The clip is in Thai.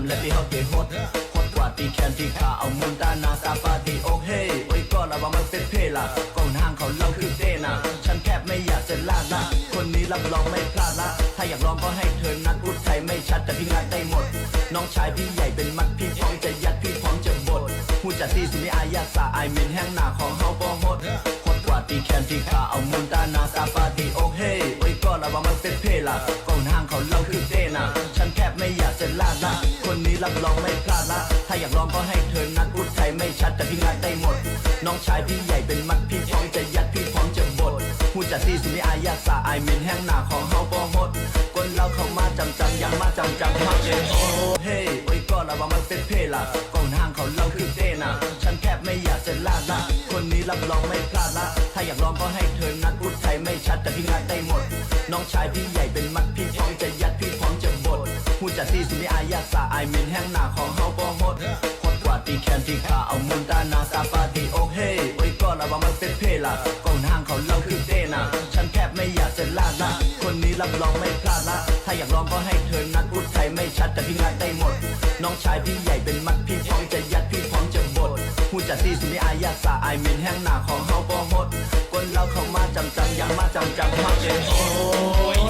และที่เขาเตะฮดกว่าตีแคนที่ขาเอามุนตานาซาฟาตีโอเคโอ้ยก็ระวังมันเป็นเพล่ะก่อนห้างเขาเล่าคือเต้น่ะฉันแทบไม่อยากจะลาดละคนนี้รับรองไม่พลาดละถ้าอยากลองก็ให้เธอนัดอุทัยไม่ชัดแต่พี่งัดได้หมดน้องชายพี่ใหญ่เป็นมัดพี่พร้อมจะยัดพี่พร้อมจะบดผู้จัดที่สุนิอายาสาไอมินแห้งหน้าของเฮาก็ฮดกว่าตีแคนที่ขาเอามุนตานาซาฟาตีโอเคโอ้ยก็ระวังมันเป็นเพล่ะก่อนห้างเขาเล่าคือเต้น่ะฉันแทบไม่อยากจะลาดละคนนี้รับรองไม่พลาดละถ้าอยากลองก็ให้เธอนัดอุทัยไม่ชัดแต่พี่งัดได้หมดน้องชายพี่ใหญ่เป็นมัดพี่พร้อมจะยัดพี่พร้อมจะบดผู้จัดที่สุนิอายาสาไอมินแห้งหน้าของเฮาก็ฮดคนเราเข้ามาจำยังมาจำมาเจโอเฮ้โอ้ยก็ระวังมันเป็นเพล่ะก่อนห้างเขาเล่าคือเต้น่ะฉันแทบไม่อยากจะลาดละคนนี้รับรองไม่พลาดละถ้าอยากลองก็ให้เธอนัดอุทัยไม่ชัดแต่พี่งัดได้หมดน้องชายพี่ใหญ่เป็นมัดพี่พร้อมจะยัดพี่พร้อมจะบดผู้จัดที่สุนิอายาสาไอมินแห้งหน้าของเฮาก็ฮดกว่าตีแคนที่ขาเอามุนตานาซาฟาตีโอเคโอ้ยก็ระวังมันเป็นเพล่ะก่อนห้างเขาเล่าคือเต้น่ะฉันแทบไม่อยากจะลาดละคนนี้รับรองไม่พลาดละถ้าอยากลองก็ให้เธอนัดอุทัยไม่ชัดแต่พี่งัดได้หมดน้องชายพี่ใหญ่เป็นมัดพี่พร้อมจะยัดพี่พร้อมจะบดผู้จัดที่สุนิอายาสาไอมินแห้งหน้าของเฮาก็ฮดคนเราเข้ามาจำยังมาจำมาเจโอ